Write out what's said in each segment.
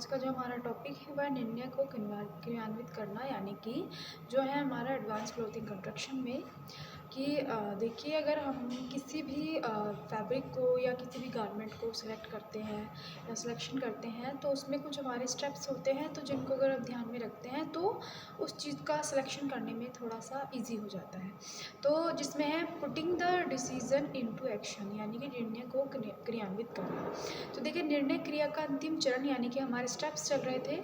का जो हमारा टॉपिक है वह निर्णय को क्रियान्वित करना, यानी कि जो है हमारा एडवांस क्लोथिंग कंस्ट्रक्शन में कि देखिए, अगर हम किसी भी फैब्रिक को या किसी भी गारमेंट को सिलेक्ट करते हैं या सिलेक्शन करते हैं, तो उसमें कुछ हमारे स्टेप्स होते हैं, तो जिनको अगर आप ध्यान में रखते हैं तो उस चीज़ का सिलेक्शन करने में थोड़ा सा इजी हो जाता है। तो जिसमें है putting the decision into action, यानी कि निर्णय को क्रियान्वित करना। तो देखिए, निर्णय क्रिया का अंतिम चरण यानी कि हमारे स्टेप्स चल रहे थे,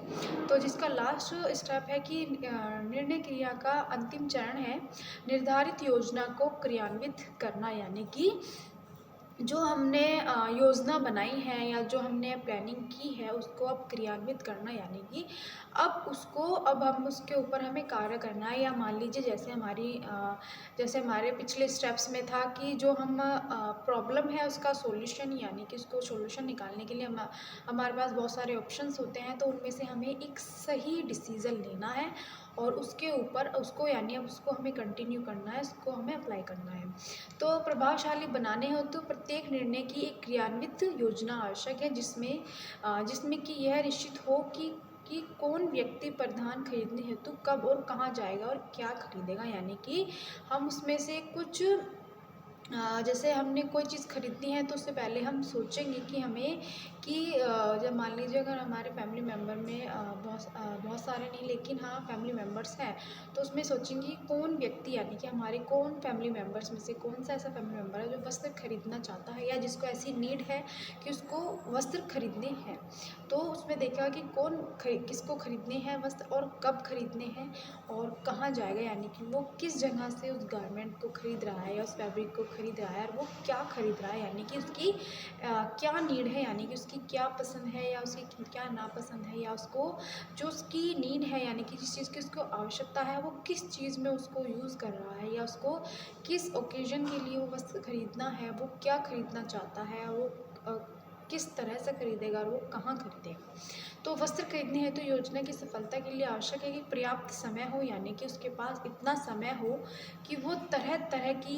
तो जिसका लास्ट स्टेप है कि निर्णय क्रिया का अंतिम चरण है निर्धारित योजना को क्रियान्वित करना, यानी कि जो हमने योजना बनाई है या जो हमने प्लानिंग की है उसको अब क्रियान्वित करना, यानी कि अब हम उसके ऊपर हमें कार्य करना है। या मान लीजिए जैसे हमारे पिछले स्टेप्स में था कि जो हम प्रॉब्लम है उसका सॉल्यूशन, यानी कि उसको सॉल्यूशन निकालने के लिए हमारे पास बहुत सारे ऑप्शंस होते हैं, तो उनमें से हमें एक सही डिसीज़न लेना है और उसके ऊपर उसको, यानी अब उसको हमें कंटिन्यू करना है, उसको हमें अप्लाई करना है। तो प्रभावशाली बनाने हो तो प्रत्येक निर्णय की एक क्रियान्वित योजना आवश्यक है, जिसमें कि यह निश्चित हो कि कौन व्यक्ति परिधान खरीदने हेतु कब और कहाँ जाएगा और क्या खरीदेगा, यानी कि हम उसमें से कुछ जैसे हमने कोई चीज़ खरीदनी है तो उससे पहले हम सोचेंगे कि हमें कि जब मान लीजिए अगर हमारे फैमिली मेम्बर में बहुत सारे नहीं, लेकिन हाँ फैमिली मेम्बर्स हैं, तो उसमें सोचेंगे कि कौन व्यक्ति, यानी कि हमारे कौन फैमिली मेम्बर्स में से कौन सा ऐसा फैमिली मेम्बर है जो वस्त्र खरीदना चाहता है या जिसको ऐसी नीड है कि उसको वस्त्र खरीदने हैं। तो उसमें देखा कि किसको खरीदने हैं वस्त्र और कब खरीदने हैं और कहाँ जाएगा, यानी कि वो किस जगह से उस गारमेंट को खरीद रहा है या उस फैब्रिक को खरीद रहा है और वो क्या खरीद रहा है, यानी कि उसकी क्या नीड है, यानी कि उसकी क्या पसंद है या उसकी क्या नापसंद है, या उसको जो उसकी नीड है, यानी कि जिस चीज़ की उसको आवश्यकता है वो किस चीज़ में उसको यूज़ कर रहा है या उसको किस ओकेजन के लिए वो वस्त्र खरीदना है, वो क्या खरीदना चाहता है, वो किस तरह से खरीदेगा और वो कहाँ खरीदेगा। तो वस्त्र खरीदने हेतु योजना की सफलता के लिए आवश्यक है कि पर्याप्त समय हो, यानी कि उसके पास इतना समय हो कि वो तरह तरह की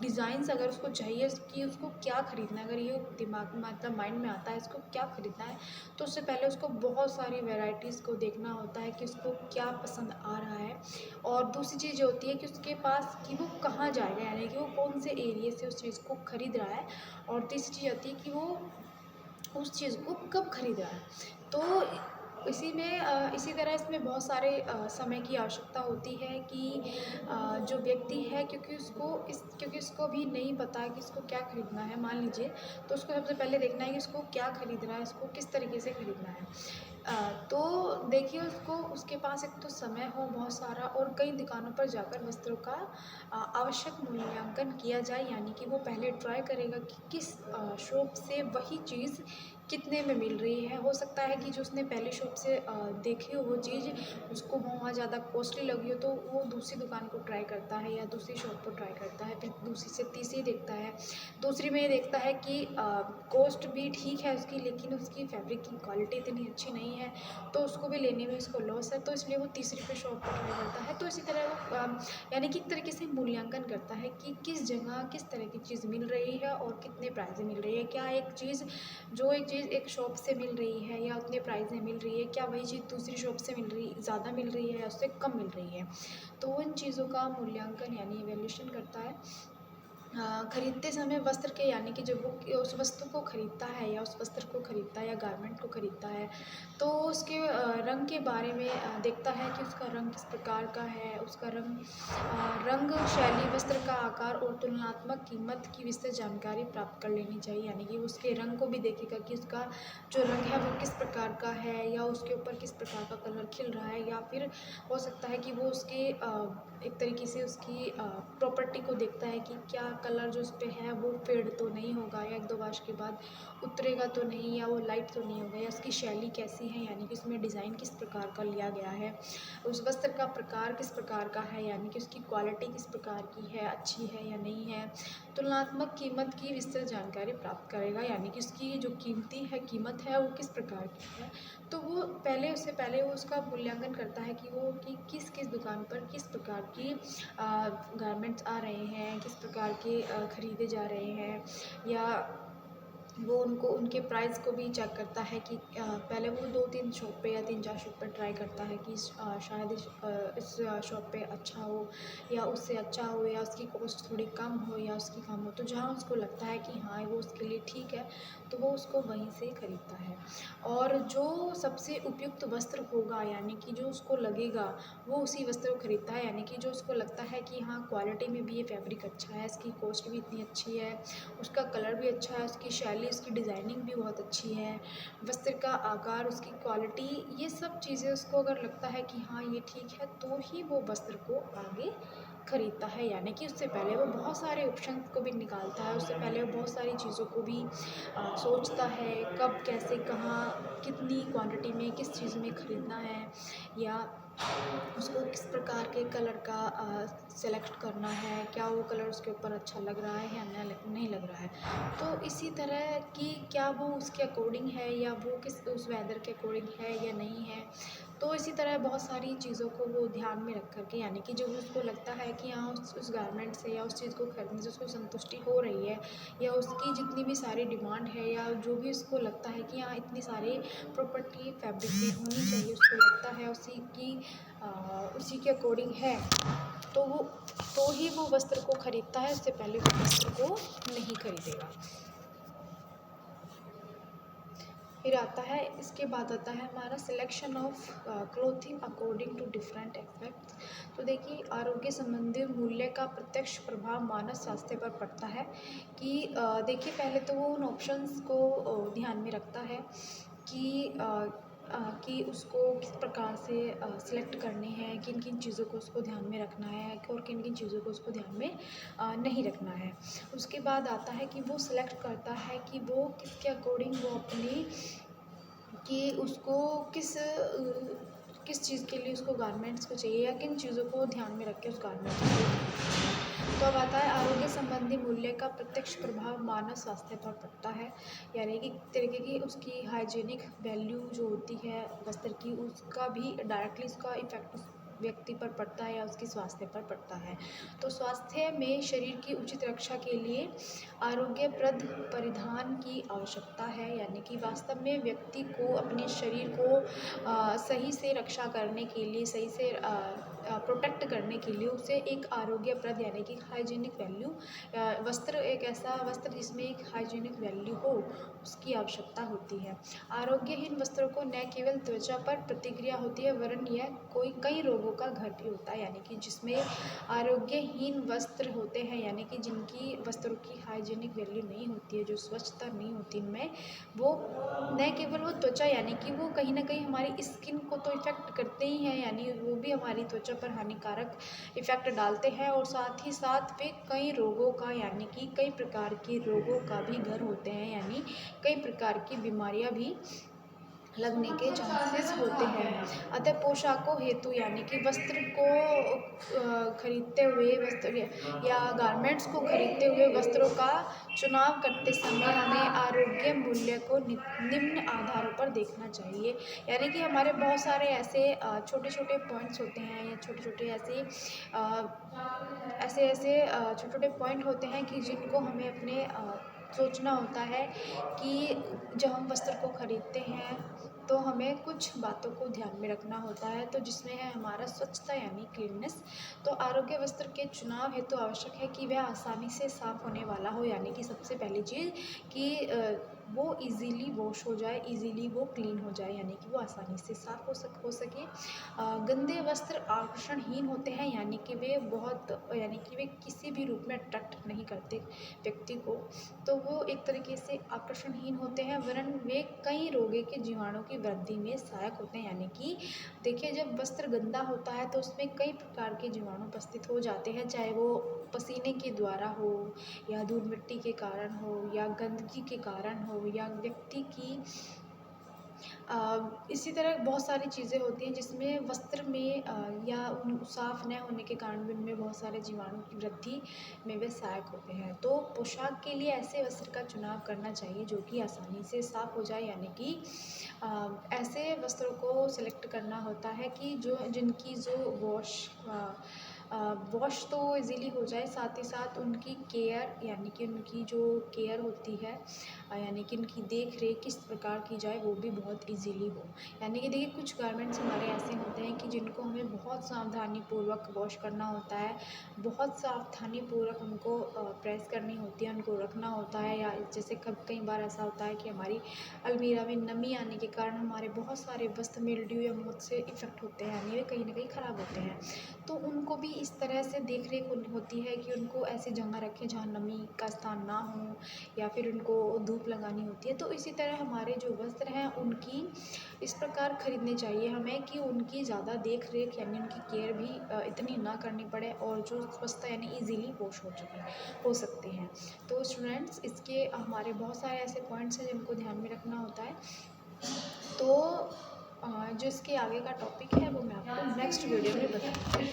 डिज़ाइंस अगर उसको चाहिए कि उसको क्या खरीदना है, अगर ये दिमाग में मतलब माइंड में आता है इसको क्या खरीदना है, तो उससे पहले उसको बहुत सारी वैरायटीज़ को देखना होता है कि उसको क्या पसंद आ रहा है। और दूसरी चीज़ ये होती है कि उसके पास कि वो कहाँ जाएगा, यानी कि वो कौन से एरिया से उस चीज़ को खरीद रहा है। और तीसरी चीज़ आती है कि वो उस चीज़ को कब खरीद रहा है। तो इसी तरह इसमें बहुत सारे समय की आवश्यकता होती है कि जो व्यक्ति है, क्योंकि उसको भी नहीं पता है कि इसको क्या खरीदना है, मान लीजिए, तो उसको सबसे पहले देखना है कि उसको क्या खरीदना है, इसको किस तरीके से खरीदना है। तो देखिए, उसको उसके पास एक तो समय हो बहुत सारा और कई दुकानों पर जाकर वस्त्रों का आवश्यक मूल्यांकन किया जाए, यानी कि वो पहले ट्राई करेगा कि किस शॉप से वही चीज़ कितने में मिल रही है। हो सकता है कि जो उसने पहले शॉप से देखी हो वो चीज़ उसको वहाँ ज़्यादा कॉस्टली लगी हो, तो वो दूसरी दुकान को ट्राई करता है या दूसरी शॉप को ट्राई करता है, फिर दूसरी से तीसरी देखता है। दूसरी में ये देखता है कि कॉस्ट भी ठीक है उसकी, लेकिन उसकी फैब्रिक की क्वालिटी इतनी अच्छी नहीं है, तो उसको भी लेने में उसको लॉस है, तो इसलिए वो तीसरी पे शॉप पर ट्राई करता है। तो इसी तरह वो यानी कि एक तरीके से मूल्यांकन करता है कि किस जगह किस तरह की चीज़ मिल रही है और कितने प्राइस में मिल रही है। क्या एक चीज़ एक शॉप से मिल रही है या उतने प्राइस में मिल रही है, क्या वही चीज़ दूसरी शॉप से ज़्यादा मिल रही है या उससे कम मिल रही है। तो उन चीज़ों का मूल्यांकन यानी इवैल्यूएशन करता है। खरीदते समय वस्त्र के, यानी कि जब वो उस वस्तु को खरीदता है या उस वस्त्र को खरीदता है या गारमेंट को खरीदता है, तो उसके रंग के बारे में देखता है कि उसका रंग किस प्रकार का है, उसका रंग शैली, वस्त्र का आकार और तुलनात्मक कीमत की विस्तृत जानकारी प्राप्त कर लेनी चाहिए, यानी कि उसके रंग को भी देखेगा कि उसका जो रंग है वो किस प्रकार का है या उसके ऊपर किस प्रकार का कलर खिल रहा है, या फिर हो सकता है कि वो उसके एक तरीके से उसकी प्रॉपर्टी को देखता है कि क्या कलर जो उस पे है वो फेड तो नहीं होगा या एक दो वाश के बाद उतरेगा तो नहीं, या वो लाइट तो नहीं होगा, या उसकी शैली कैसी है, यानी कि उसमें डिज़ाइन किस प्रकार का लिया गया है, उस वस्त्र का प्रकार किस प्रकार का है, यानी कि उसकी क्वालिटी किस प्रकार की है, अच्छी है या नहीं है। तुलनात्मक कीमत की विस्तृत जानकारी प्राप्त करेगा, यानी कि उसकी जो कीमत है वो किस प्रकार की है। तो उससे पहले वो उसका मूल्यांकन करता है कि किस किस दुकान पर किस प्रकार की गारमेंट्स आ रहे हैं, किस प्रकार के खरीदे जा रहे हैं, या वो उनको उनके प्राइस को भी चेक करता है कि पहले वो 2-3 शॉप पे या 3-4 शॉप पे ट्राई करता है कि शायद इस शॉप पे अच्छा हो या उससे अच्छा हो या उसकी कॉस्ट थोड़ी कम हो या उसकी कम हो। तो जहाँ उसको लगता है कि हाँ वो उसके लिए ठीक है, तो वो उसको वहीं से खरीदता है। और जो सबसे उपयुक्त वस्त्र होगा, यानी कि जो उसको लगेगा, वो उसी वस्त्र को खरीदता है। यानी कि जो उसको लगता है कि हाँ क्वालिटी में भी ये फैब्रिक अच्छा है, इसकी कॉस्ट भी इतनी अच्छी है, उसका कलर भी अच्छा है, उसकी शैली, उसकी डिज़ाइनिंग भी बहुत अच्छी है, वस्त्र का आकार, उसकी क्वालिटी, ये सब चीज़ें उसको अगर लगता है कि हाँ ये ठीक है, तो ही वो वस्त्र को आगे खरीदता है। यानी कि उससे पहले वो बहुत सारे ऑप्शन को भी निकालता है, उससे पहले वो बहुत सारी चीज़ों को भी सोचता है, कब, कैसे, कहाँ, कितनी क्वांटिटी में, किस चीज़ में ख़रीदना है, या उसको किस प्रकार के कलर का सेलेक्ट करना है, क्या वो कलर उसके ऊपर अच्छा लग रहा है या नहीं लग रहा है। तो इसी तरह कि क्या वो उसके अकॉर्डिंग है या वो किस उस वेदर के अकॉर्डिंग है या नहीं है। तो इसी तरह बहुत सारी चीज़ों को वो ध्यान में रख कर के, यानी कि जब उसको लगता है कि हाँ उस गारमेंट से या उस चीज़ को खरीदने से उसको संतुष्टि हो रही है, या उसकी जितनी भी सारी डिमांड है, या जो भी उसको लगता है कि हाँ इतनी सारी प्रॉपर्टी फैब्रिक में होनी चाहिए, उसको लगता है उसी के अकॉर्डिंग है, तो ही वो वस्त्र को खरीदता है, उससे पहले वो वस्त्र को नहीं खरीदेगा। फिर आता है, इसके बाद आता है हमारा selection of clothing according to different aspects. तो देखिए, आरोग्य संबंधी मूल्य का प्रत्यक्ष प्रभाव मानव स्वास्थ्य पर पड़ता है कि देखिए पहले तो वो उन ऑप्शंस को ध्यान में रखता है कि कि उसको किस प्रकार से सिलेक्ट करने हैं, किन किन चीज़ों को उसको ध्यान में रखना है और किन किन चीज़ों को उसको ध्यान में नहीं रखना है। उसके बाद आता है कि वो सिलेक्ट करता है कि वो किसके अकॉर्डिंग वो अपनी कि उसको किस चीज़ के लिए उसको गारमेंट्स को चाहिए या किन चीज़ों को ध्यान में रख के उस गारमेंट्स को खरीदना। तो अब आता है, आरोग्य संबंधी मूल्य का प्रत्यक्ष प्रभाव मानव स्वास्थ्य पर पड़ता है। यानी कि तरीके की उसकी हाइजीनिक वैल्यू जो होती है वस्त्र की, उसका भी डायरेक्टली उसका इफेक्ट उस व्यक्ति पर पड़ता है या उसके स्वास्थ्य पर पड़ता है। तो स्वास्थ्य में शरीर की उचित रक्षा के लिए आरोग्यप्रद परिधान की आवश्यकता है। यानी कि वास्तव में व्यक्ति को अपने शरीर को सही से रक्षा करने के लिए, सही से प्रोटेक्ट करने के लिए उसे एक आरोग्यप्रद यानी कि हाइजीनिक वैल्यू वस्त्र, एक ऐसा वस्त्र जिसमें एक हाइजीनिक वैल्यू हो, उसकी आवश्यकता होती है। आरोग्यहीन वस्त्रों को न केवल त्वचा पर प्रतिक्रिया होती है, वरन यह कई रोगों का घर भी होता है। यानी कि जिसमें आरोग्यहीन वस्त्र होते हैं, यानी कि जिनकी वस्त्रों की हाइजीनिक वैल्यू नहीं होती है, जो स्वच्छता नहीं होती इनमें, वो न केवल वो त्वचा, यानी कि वो कहीं न कहीं हमारी स्किन को तो इफ़ेक्ट करते ही हैं, यानी वो भी हमारी त्वचा पर हानिकारक इफ़ेक्ट डालते हैं, और साथ ही साथ वे कई रोगों का, यानी कि कई प्रकार के रोगों का भी घर होते हैं, यानी कई प्रकार की बीमारियाँ भी लगने के चांसेस होते हैं। अतः पोशाकों हेतु, यानी कि वस्त्र को खरीदते हुए, वस्त्र या गारमेंट्स को खरीदते हुए वस्त्रों का चुनाव करते समय हमें आरोग्य मूल्य को निम्न आधारों पर देखना चाहिए। यानी कि हमारे बहुत सारे ऐसे छोटे छोटे पॉइंट्स होते हैं, या छोटे छोटे छोटे छोटे पॉइंट होते हैं कि जिनको हमें अपने सोचना होता है कि जब हम वस्त्र को खरीदते हैं तो हमें कुछ बातों को ध्यान में रखना होता है, तो जिसमें है हमारा स्वच्छता यानी क्लीननेस। तो आरोग्य वस्त्र के चुनाव हेतु तो आवश्यक है कि वह आसानी से साफ़ होने वाला हो, यानी कि सबसे पहली चीज़ कि वो इजीली वॉश हो जाए, इजीली वो क्लीन हो जाए, यानी कि वो आसानी से साफ़ हो सके। गंदे वस्त्र आकर्षणहीन होते हैं, यानी कि वे किसी भी रूप में अट्रैक्ट नहीं करते व्यक्ति को, तो वो एक तरीके से आकर्षणहीन होते हैं, वरन वे कई रोगों के जीवाणु की वृद्धि में सहायक होते हैं। यानी कि देखिए, जब वस्त्र गंदा होता है तो उसमें कई प्रकार के जीवाणु उपस्थित हो जाते हैं, चाहे वो पसीने के द्वारा हो, या धूल मिट्टी के कारण हो, या गंदगी के कारण हो, या व्यक्ति की इसी तरह बहुत सारी चीज़ें होती हैं जिसमें वस्त्र में या उन साफ़ न होने के कारण भी उनमें बहुत सारे जीवाणु की वृद्धि में वे सहायक होते हैं। तो पोशाक के लिए ऐसे वस्त्र का चुनाव करना चाहिए जो कि आसानी से साफ़ हो जाए, यानी कि ऐसे वस्त्रों को सेलेक्ट करना होता है कि जिनकी जो वॉश वॉश तो इजीली हो जाए, साथ ही साथ उनकी केयर यानी कि उनकी जो केयर होती है यानी कि उनकी देख रेख किस प्रकार की जाए वो भी बहुत इजीली हो। यानी कि देखिए कुछ गारमेंट्स हमारे ऐसे होते हैं कि जिनको हमें बहुत सावधानीपूर्वक वॉश करना होता है, बहुत सावधानीपूर्वक उनको प्रेस करनी होती है, उनको रखना होता है। या जैसे कई बार ऐसा होता है कि हमारी अलमीरा में नमी आने के कारण हमारे बहुत सारे वस्त्र मिल्ड्यू या मोथ से इफ़ेक्ट होते हैं, यानी वे कहीं ना कहीं ख़राब होते हैं। तो उनको भी इस तरह से देख रेख होती है कि उनको ऐसी जगह रखें जहाँ नमी का स्थान ना हो, या फिर उनको धूप लगानी होती है। तो इसी तरह हमारे जो वस्त्र हैं उनकी इस प्रकार खरीदने चाहिए हमें कि उनकी ज़्यादा देख रेख यानी उनकी केयर भी इतनी ना करनी पड़े, और जो वस्त्र यानी इजीली वॉश हो सकते हैं। तो स्टूडेंट्स इसके हमारे बहुत सारे ऐसे पॉइंट्स हैं जिनको ध्यान में रखना होता है। तो जो इसके आगे का टॉपिक है वो मैं आपको नेक्स्ट वीडियो में बताऊँगी।